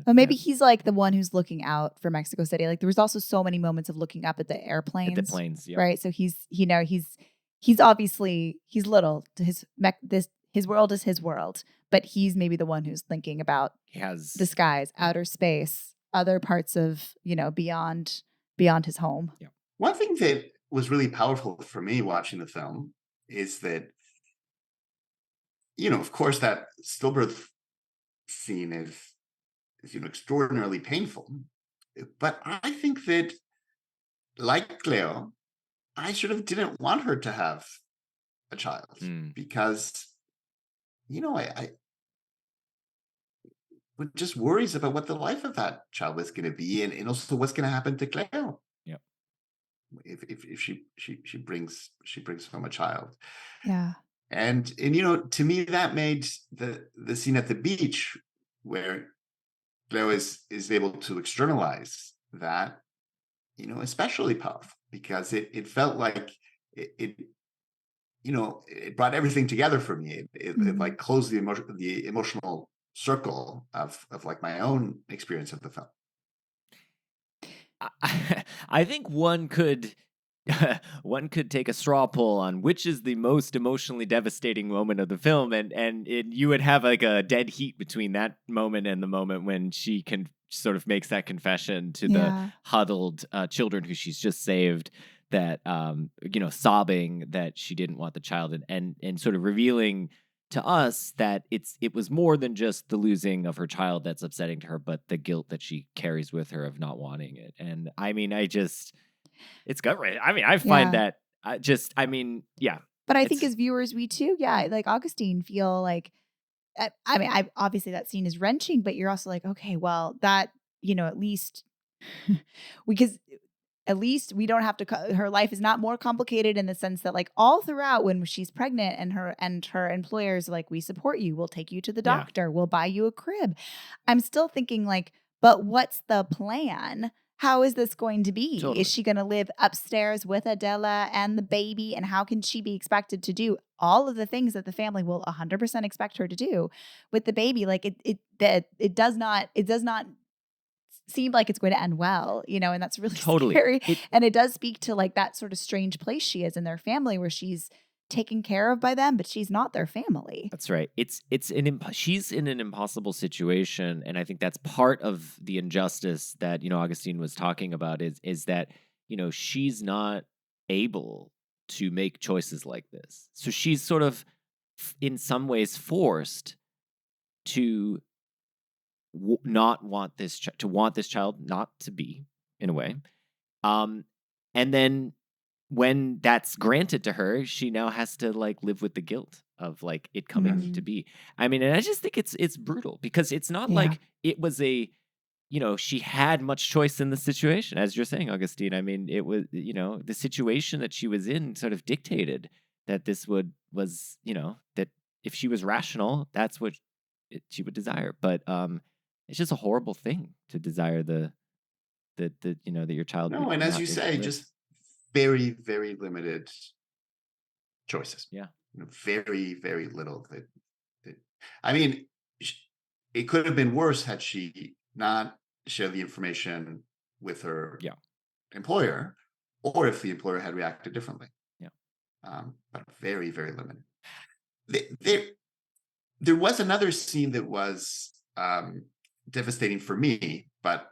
Well, maybe he's like the one who's looking out for Mexico City. Like there was also so many moments of looking up at the airplanes. At the planes, yeah. Right. So he's obviously, he's little. His world is his world, but he's maybe the one who's thinking about the skies, outer space, other parts of, beyond beyond his home. One thing that was really powerful for me watching the film is that, of course, that stillbirth scene is extraordinarily painful. But I think that, like Cleo, I sort of didn't want her to have a child because, I with just worries about what the life of that child was going to be, and also what's going to happen to Cleo. Yep. If she brings home a child. Yeah. And to me that made the scene at the beach where Cleo is able to externalize that, especially powerful, because it felt like it brought everything together for me. It like closed the emotional circle of like my own experience of the film. I think one could take a straw poll on which is the most emotionally devastating moment of the film, and you would have like a dead heat between that moment and the moment when she can sort of makes that confession to the huddled children who she's just saved, that sobbing that she didn't want the child, and sort of revealing to us that it was more than just the losing of her child that's upsetting to her, but the guilt that she carries with her of not wanting it. And I mean, it's gut wrenching. I mean, I find that yeah. But I think as viewers, we too, like Augustine, feel like, I mean, obviously that scene is wrenching, but you're also like, okay, well, that, at least because at least we don't have to, her life is not more complicated in the sense that like all throughout when she's pregnant and her employers like, we support you, we'll take you to the doctor, we'll buy you a crib. I'm still thinking like, but what's the plan? How is this going to be? Totally. Is she going to live upstairs with Adela and the baby? And how can she be expected to do all of the things that the family will 100% expect her to do with the baby? Like it does not seem like it's going to end well, and that's really scary. And it does speak to like that sort of strange place she is in their family where she's taken care of by them, but she's not their family. That's right. She's in an impossible situation, and I think that's part of the injustice that Augustine was talking about is that she's not able to make choices like this. So she's sort of in some ways forced to not want this to want this child not to be, in a way, and then when that's granted to her, she now has to like live with the guilt of like it coming to be. I mean, and I just think it's brutal because it's not like it was she had much choice in the situation, as you're saying, Augustine. I mean, it was the situation that she was in sort of dictated that this was that if she was rational, that's what she would desire. But it's just a horrible thing to desire that your child. No, and as you say, just very, very limited choices. Yeah, very, very little. That I mean, it could have been worse had she not shared the information with her employer, or if the employer had reacted differently. Yeah, but very, very limited. There was another scene that was devastating for me, but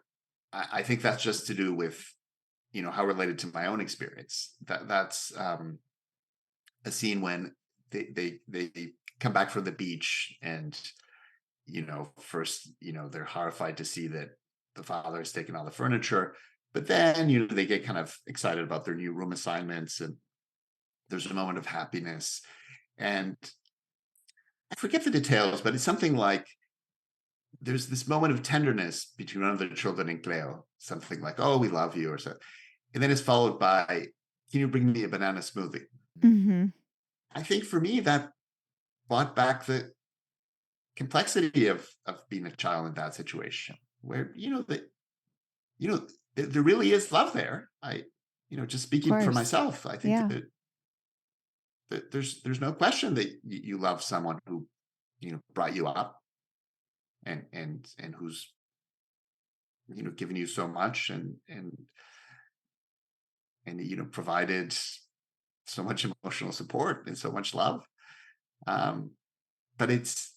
I think that's just to do with how related to my own experience. That's a scene when they come back from the beach, and first they're horrified to see that the father has taken all the furniture, but then they get kind of excited about their new room assignments, and there's a moment of happiness, and I forget the details, but it's something like there's this moment of tenderness between one of the children and Cleo, something like, "Oh, we love you," or so, and then it's followed by, "Can you bring me a banana smoothie?" I think for me that brought back the complexity of being a child in that situation, where there really is love there. Just speaking for myself, I think that there's no question that you love someone who brought you up and who's given you so much and provided so much emotional support and so much love, but it's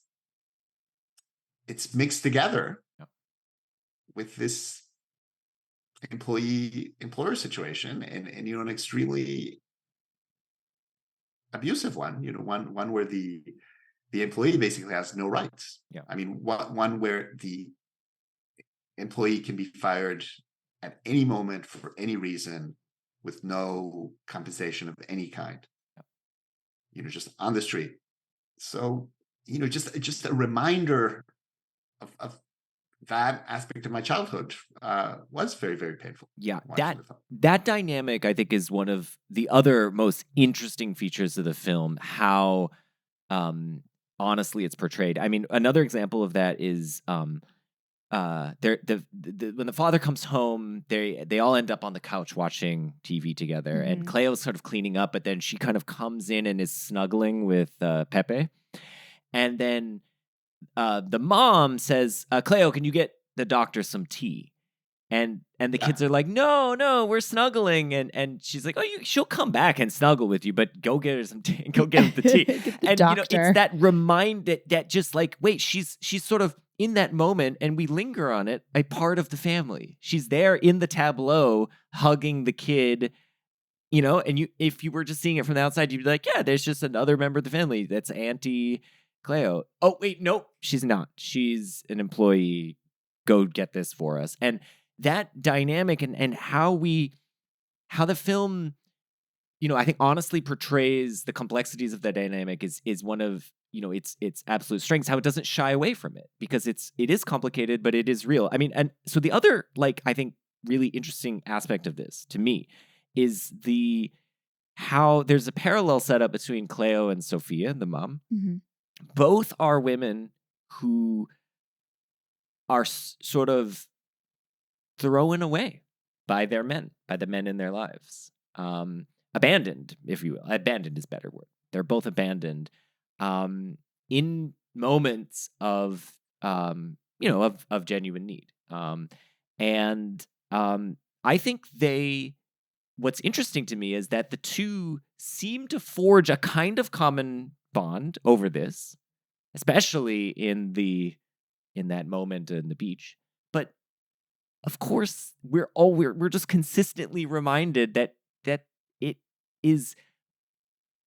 mixed together with this employee-employer situation, and an extremely abusive one, one where the employee basically has no rights. Yeah. I mean, one where the employee can be fired at any moment for any reason with no compensation of any kind, just on the street. So, just a reminder of that aspect of my childhood was very, very painful. Yeah, watching the film. that dynamic, I think, is one of the other most interesting features of the film. How honestly it's portrayed. I mean, another example of that is when the father comes home, they all end up on the couch watching TV together, and Cleo's sort of cleaning up, but then she kind of comes in and is snuggling with Pepe, and then the mom says, "Cleo, can you get the doctor some tea?" And the kids are like, "No, we're snuggling," and she's like, "Oh, she'll come back and snuggle with you, but go get her some tea, go get him the tea." And doctor. it's that reminder that just like, wait, she's sort of in that moment, and we linger on it, a part of the family. She's there in the tableau, hugging the kid. And if you were just seeing it from the outside, you'd be like, yeah, there's just another member of the family. That's Auntie Cleo. Oh, wait, nope, she's not. She's an employee. Go get this for us. And that dynamic and how the film, I think honestly portrays the complexities of that dynamic is one of, its absolute strengths, how it doesn't shy away from it, because it is complicated, but it is real. I mean, and so the other, I think, really interesting aspect of this to me is how there's a parallel setup between Cleo and Sophia, the mom. Mm-hmm. Both are women who are sort of thrown away by their men, by the men in their lives. Abandoned, if you will. Abandoned is a better word. They're both abandoned in moments of, of genuine need. And I think what's interesting to me is that the two seem to forge a kind of common bond over this, especially in that moment in the beach. But of course, we're just consistently reminded that it is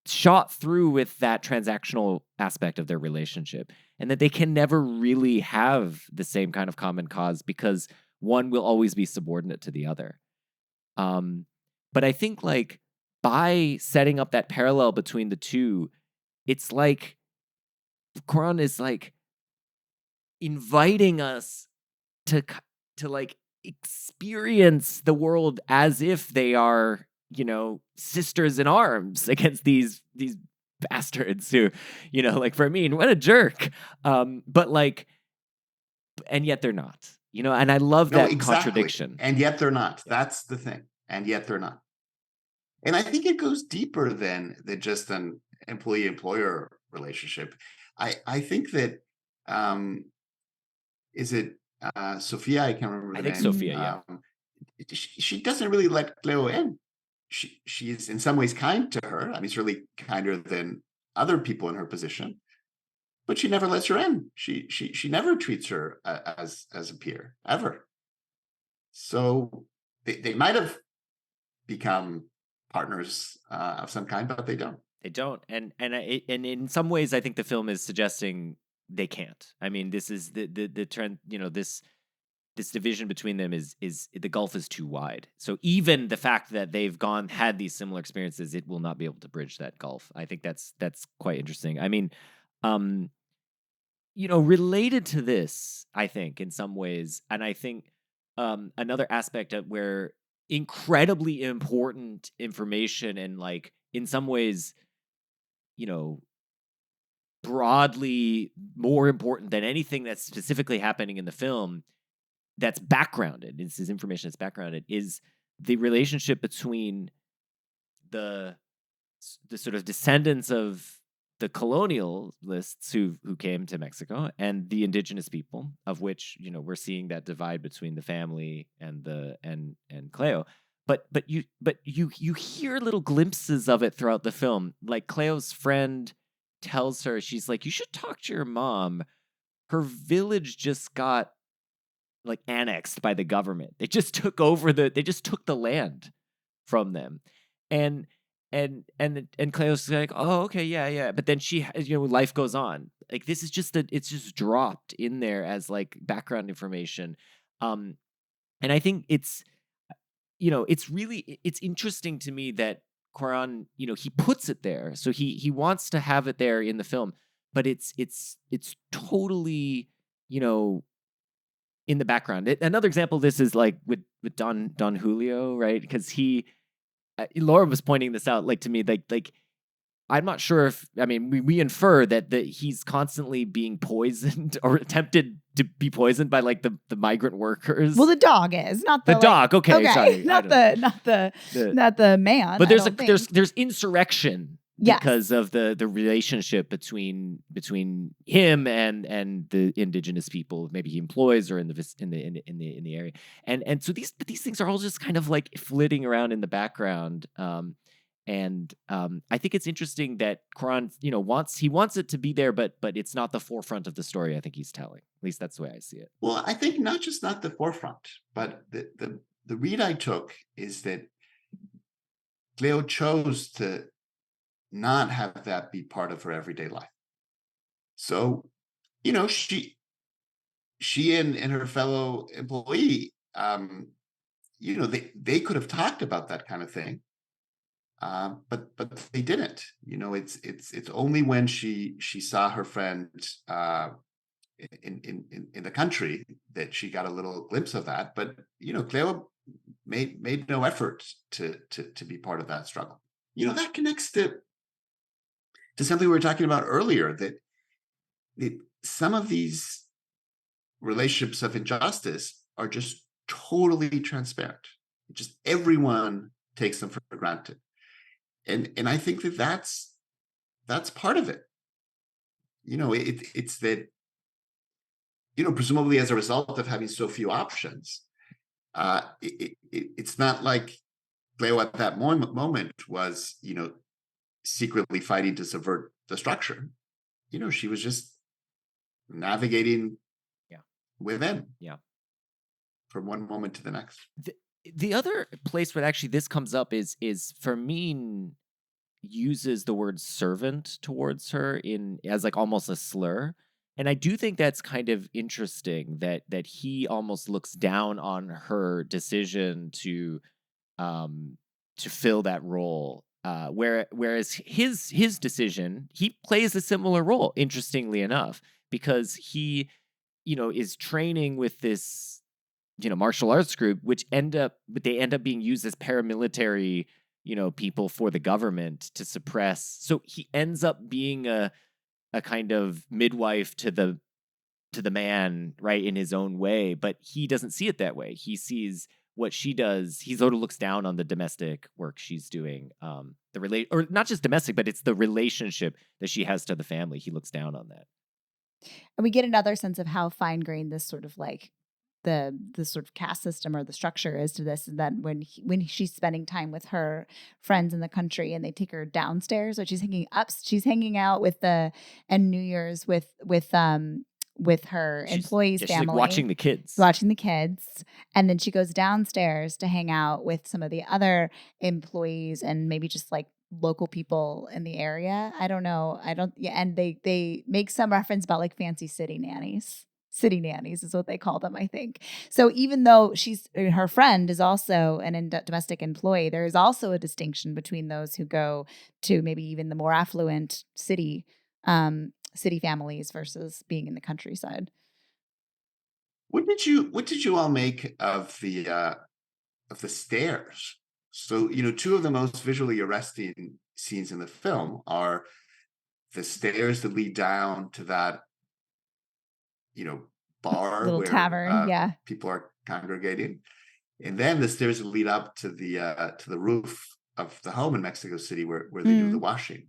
shot through with that transactional aspect of their relationship, and that they can never really have the same kind of common cause because one will always be subordinate to the other. But I think by setting up that parallel between the two, it's like Quran is inviting us to experience the world as if they are, sisters in arms against these bastards who, Fermin, what a jerk. But and yet they're not, and I love that contradiction. And yet they're not. That's the thing. And yet they're not. And I think it goes deeper than just an employee-employer relationship. I think that, is it Sophia? I can't remember. I think Sophia, yeah. She doesn't really let Cleo in. She's in some ways kind to her. I mean, certainly kinder than other people in her position, but she never lets her in. She never treats her as a peer, ever. So they might have become partners of some kind, but they don't. They don't, and in some ways, I think the film is suggesting they can't. I mean, this is the trend. This division between them is the gulf is too wide. So even the fact that they've had these similar experiences, it will not be able to bridge that gulf. I think that's quite interesting. I mean, related to this, I think in some ways, and I think another aspect of where incredibly important information and in some ways, broadly more important than anything that's specifically happening in the film, that's backgrounded. This is information that's backgrounded, is the relationship between the sort of descendants of the colonialists who came to Mexico and the indigenous people, of which we're seeing that divide between the family and Cleo. But you hear little glimpses of it throughout the film. Like Cleo's friend tells her, she's like, "You should talk to your mom. Her village just got like annexed by the government. They just took over they just took the land from them. And Cleo's like, oh, okay, yeah. But then life goes on. Like this is just it's just dropped in there as like background information. And I think it's it's interesting to me that Quaron, he puts it there. So he wants to have it there in the film, but it's totally, in the background. Another example of this is like with Don Julio, right? Because Laura was pointing this out, like to me, like I'm not sure if we infer that he's constantly being poisoned or attempted to be poisoned by like the migrant workers. Well, the dog is not the dog. Okay, sorry, not the man. But there's insurrection Yes. because of the relationship between him and the indigenous people maybe he employs or in the area, and so these things are all just kind of like flitting around in the background. I think it's interesting that Quaron, wants it to be there, but it's not the forefront of the story I think he's telling. At least that's the way I see it. Well, I think not the forefront, but the read I took is that Cleo chose to not have that be part of her everyday life. So, she and her fellow employee, they could have talked about that kind of thing. But they didn't. It's only when she saw her friend in the country that she got a little glimpse of that. But Cleo made no effort to be part of that struggle. That connects to something we were talking about earlier, that some of these relationships of injustice are just totally transparent. Just everyone takes them for granted. And I think that's part of it. It's that, presumably as a result of having so few options, it's not like Cleo at that moment was, secretly fighting to subvert the structure. She was just navigating within. Yeah. From one moment to the next. The other place where actually this comes up is Fermin uses the word servant towards her as like almost a slur. And I do think that's kind of interesting that he almost looks down on her decision to fill that role. Whereas his decision, he plays a similar role, interestingly enough, because he, is training with this, martial arts group, which end up being used as paramilitary, people for the government to suppress. So he ends up being a kind of midwife to the man, right, in his own way, but he doesn't see it that way. He sees what she does. He sort of looks down on the domestic work she's doing. Or not just domestic, but it's the relationship that she has to the family. He looks down on that. And we get another sense of how fine-grained this sort of like the sort of caste system or the structure is to this. And then when she's spending time with her friends in the country and they take her downstairs, or she's hanging out with and New Year's with her employees' she's family, like watching the kids. And then she goes downstairs to hang out with some of the other employees and maybe just like local people in the area. I don't know. And they make some reference about like fancy city nannies. City nannies is what they call them, I think. So even though her friend is also an domestic employee, there is also a distinction between those who go to maybe even the more affluent city families versus being in the countryside. What did you all make of the stairs? So, two of the most visually arresting scenes in the film are the stairs that lead down to that, bar little where tavern, people are congregating, and then the stairs that lead up to the roof of the home in Mexico City where they do the washing.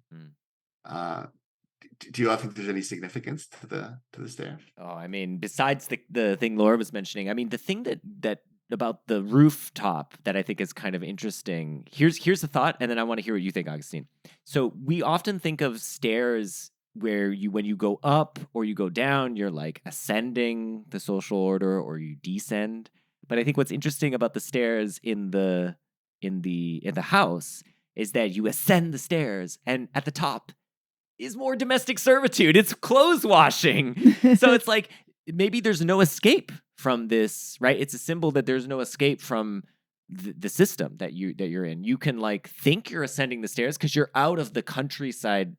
Do you all think there's any significance to the stairs? Oh, I mean, besides the thing Laura was mentioning, I mean, the thing that about the rooftop that I think is kind of interesting. Here's a thought, and then I want to hear what you think, Agustín. So we often think of stairs where when you go up or you go down, you're like ascending the social order or you descend. But I think what's interesting about the stairs in the house is that you ascend the stairs, and at the top is more domestic servitude. It's clothes washing. So it's like maybe there's no escape from this, right? It's a symbol that there's no escape from the system that you're in. You can like think you're ascending the stairs because you're out of the countryside,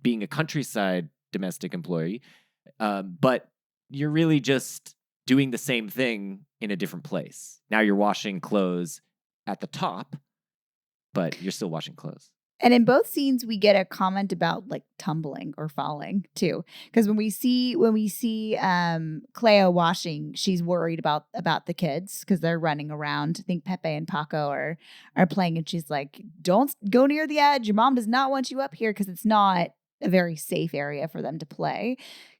being a countryside domestic employee, but you're really just doing the same thing in a different place. Now you're washing clothes at the top, but you're still washing clothes. And in both scenes, we get a comment about like tumbling or falling too, because when we see Cleo washing, she's worried about the kids because they're running around. I think Pepe and Paco are playing, and she's like, "Don't go near the edge. Your mom does not want you up here," because it's not a very safe area for them to play.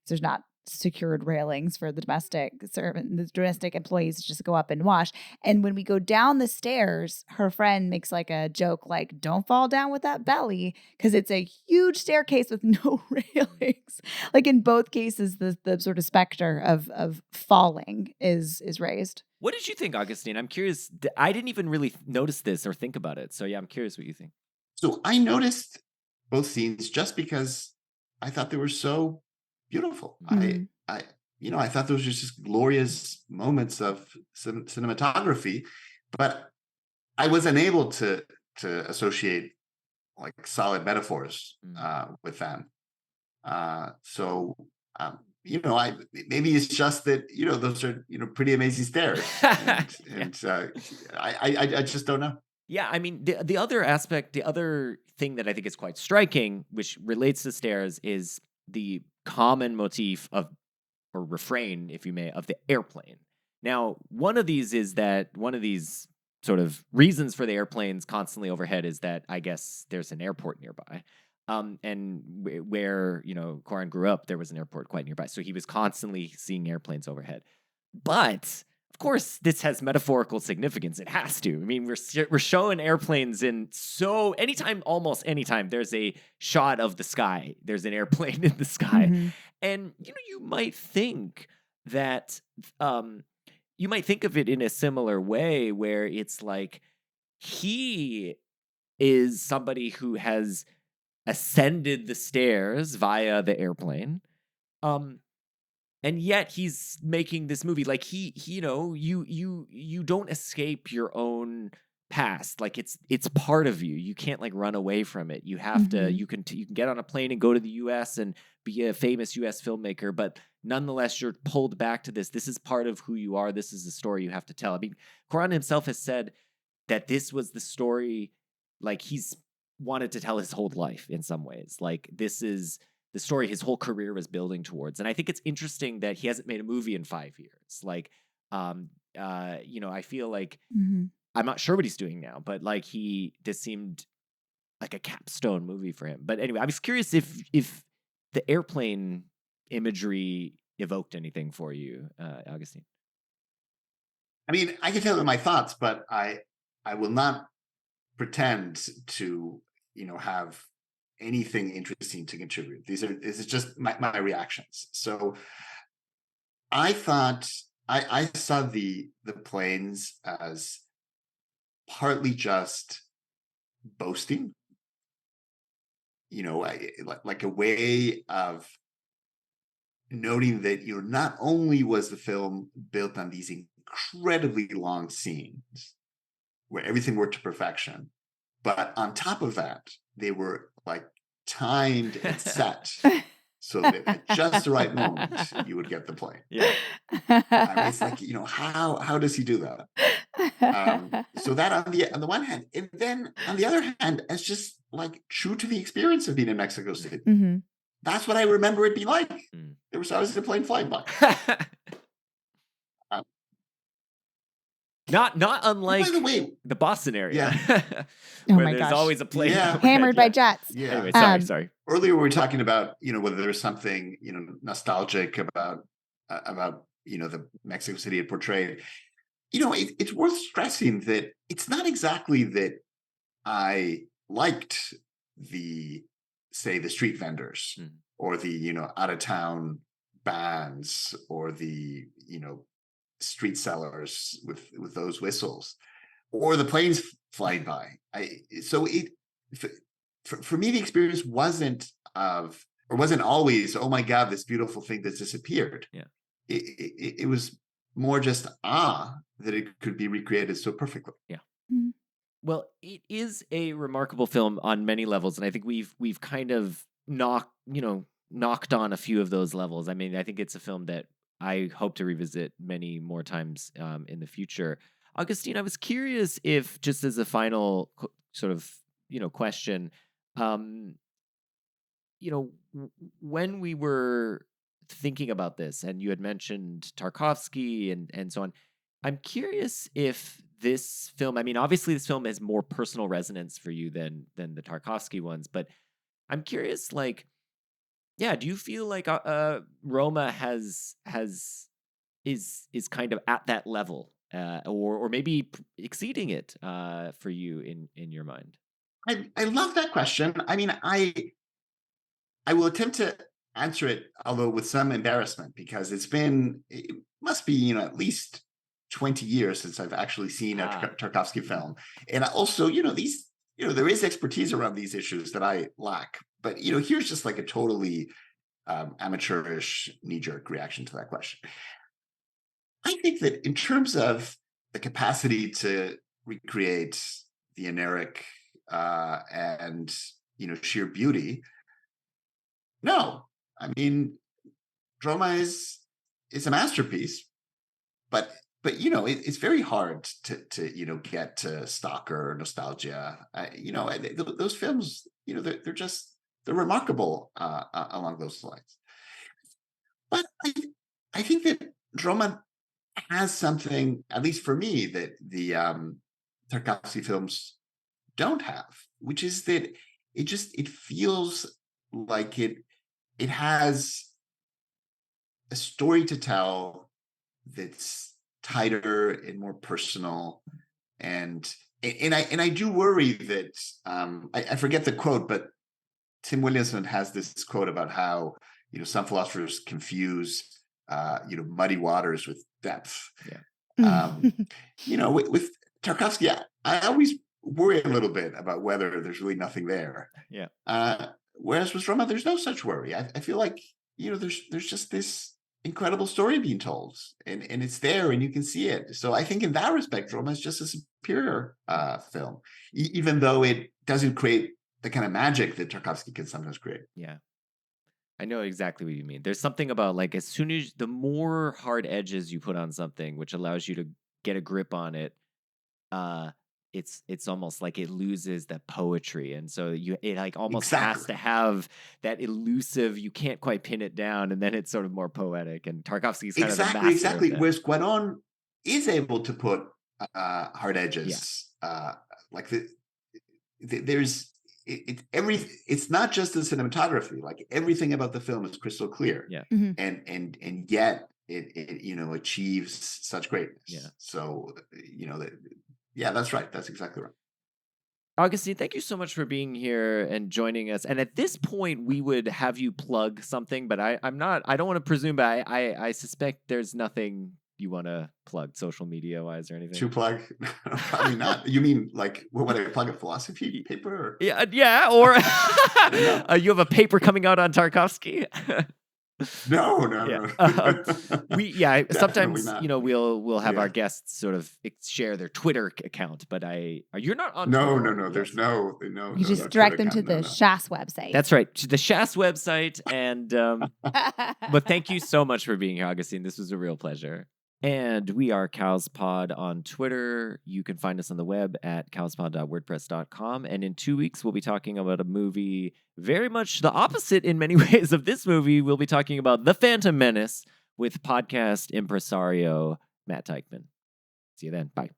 There's not secured railings for the domestic employees to just go up and wash. And when we go down the stairs, her friend makes like a joke like, "Don't fall down with that belly," because it's a huge staircase with no railings. Like in both cases, the sort of specter of falling is raised. What did you think, Augustine? I'm curious. I didn't even really notice this or think about it. So yeah, I'm curious what you think. So I noticed both scenes just because I thought they were so beautiful. Mhm. I thought those were just glorious moments of cinematography, but I was unable to associate like solid metaphors with them. So maybe it's just that those are pretty amazing stairs, and I just don't know. Yeah, I mean, the other aspect, the other thing that I think is quite striking, which relates to stairs, is the common motif of, or refrain, if you may, of the airplane. Now, one of these sort of reasons for the airplanes constantly overhead is that I guess there's an airport nearby. And where, Corin grew up, there was an airport quite nearby. So he was constantly seeing airplanes overhead. But of course, this has metaphorical significance. It has to. I mean, we're showing airplanes almost anytime there's a shot of the sky, there's an airplane in the sky. Mm-hmm. And, you might think that, you might think of it in a similar way where it's like he is somebody who has ascended the stairs via the airplane. And yet he's making this movie like you don't escape your own past. Like it's part of you. You can't like run away from it. You have to, you can get on a plane and go to the US and be a famous US filmmaker, but nonetheless you're pulled back to this. This is part of who you are. This is the story you have to tell. I mean, Coran himself has said that this was the story like he's wanted to tell his whole life in some ways. Like this is the story his whole career was building towards. And I think it's interesting that he hasn't made a movie in 5 years. Like, I feel like I'm not sure what he's doing now, but like this seemed like a capstone movie for him. But anyway, I was curious if the airplane imagery evoked anything for you, Agustín. I mean, I can tell you my thoughts, but I will not pretend to, have anything interesting to contribute. This is just my reactions. So I thought I saw the planes as partly just boasting, like a way of noting that not only was the film built on these incredibly long scenes where everything worked to perfection, but on top of that, they were like timed and set so that at just the right moment you would get the plane. Yeah. I mean, it's like, how does he do that? So that on the one hand, and then on the other hand, it's just like true to the experience of being in Mexico City. Mm-hmm. That's what I remember it being like. I was in a plane flying by. Not unlike by the way, the Boston area, Oh where my there's gosh. always a plane Hammered by jets. Yeah. Anyway, sorry. Earlier we were talking about whether there's something nostalgic about the Mexico City it portrayed. It's worth stressing that it's not exactly that I liked the street vendors or the out of town bands, or the street sellers with those whistles, or the planes flying by. For me, the experience wasn't always, oh my God, this beautiful thing that's disappeared. Yeah. It was more just that it could be recreated so perfectly. Yeah. Mhm. Well, it is a remarkable film on many levels, and I think we've kind of knocked on a few of those levels. I mean, I think it's a film that I hope to revisit many more times in the future. Agustín, I was curious if, just as a final sort of question, um, when we were thinking about this, and you had mentioned Tarkovsky and so on, I'm curious if this film, I mean, obviously this film has more personal resonance for you than the Tarkovsky ones, but I'm curious, like, yeah, do you feel like Roma is kind of at that level, or maybe exceeding it for you in your mind? I love that question. I mean, I will attempt to answer it, although with some embarrassment, because it must be, at least 20 years since I've actually seen a Tarkovsky film. And also, there is expertise around these issues that I lack. But, here's just like a totally amateurish knee-jerk reaction to that question. I think that in terms of the capacity to recreate the Eneric and, sheer beauty, no, I mean, Roma is a masterpiece, but it's very hard to get to stalker nostalgia. Those films, they're remarkable along those lines. But I think that Roma has something, at least for me, that the Tarkovsky films don't have, which is that it feels like it has a story to tell that's tighter and more personal, and I do worry that I forget the quote, but Tim Williamson has this quote about how some philosophers confuse muddy waters with depth. Yeah. With Tarkovsky, I always worry a little bit about whether there's really nothing there. Yeah. Whereas with Roma, there's no such worry. I feel like there's just this incredible story being told, and it's there, and you can see it. So I think in that respect, Roma is just a superior film, even though it doesn't create the kind of magic that Tarkovsky can sometimes create. Yeah. I know exactly what you mean. There's something about, like, as soon as the more hard edges you put on something, which allows you to get a grip on it, it's almost like it loses that poetry, and so it like almost has to have that elusive. You can't quite pin it down, and then it's sort of more poetic. And Tarkovsky's kind of the master of that. Whereas Guaron is able to put hard edges, like there's. It's not just the cinematography, like everything about the film is crystal clear. Yeah. Mhm. And yet it achieves such greatness. Yeah. So that's right. That's exactly right. Agustín, thank you so much for being here and joining us. And at this point, we would have you plug something, but I don't want to presume, but I suspect there's nothing you want to plug social media wise or anything. To plug? Probably not. You mean like, what would I plug, a philosophy paper? Or? Yeah, or you have a paper coming out on Tarkovsky. No. Sometimes not. we'll have our guests sort of share their Twitter account, but you're not on Twitter. No. There's no. You just direct them to the Shas website. That's right, to the Shas website. And but thank you so much for being here, Agustín. This was a real pleasure. And we are CowsPod on Twitter. You can find us on the web at cowspod.wordpress.com. And in 2 weeks, we'll be talking about a movie very much the opposite in many ways of this movie. We'll be talking about The Phantom Menace with podcast impresario Matt Teichman. See you then. Bye.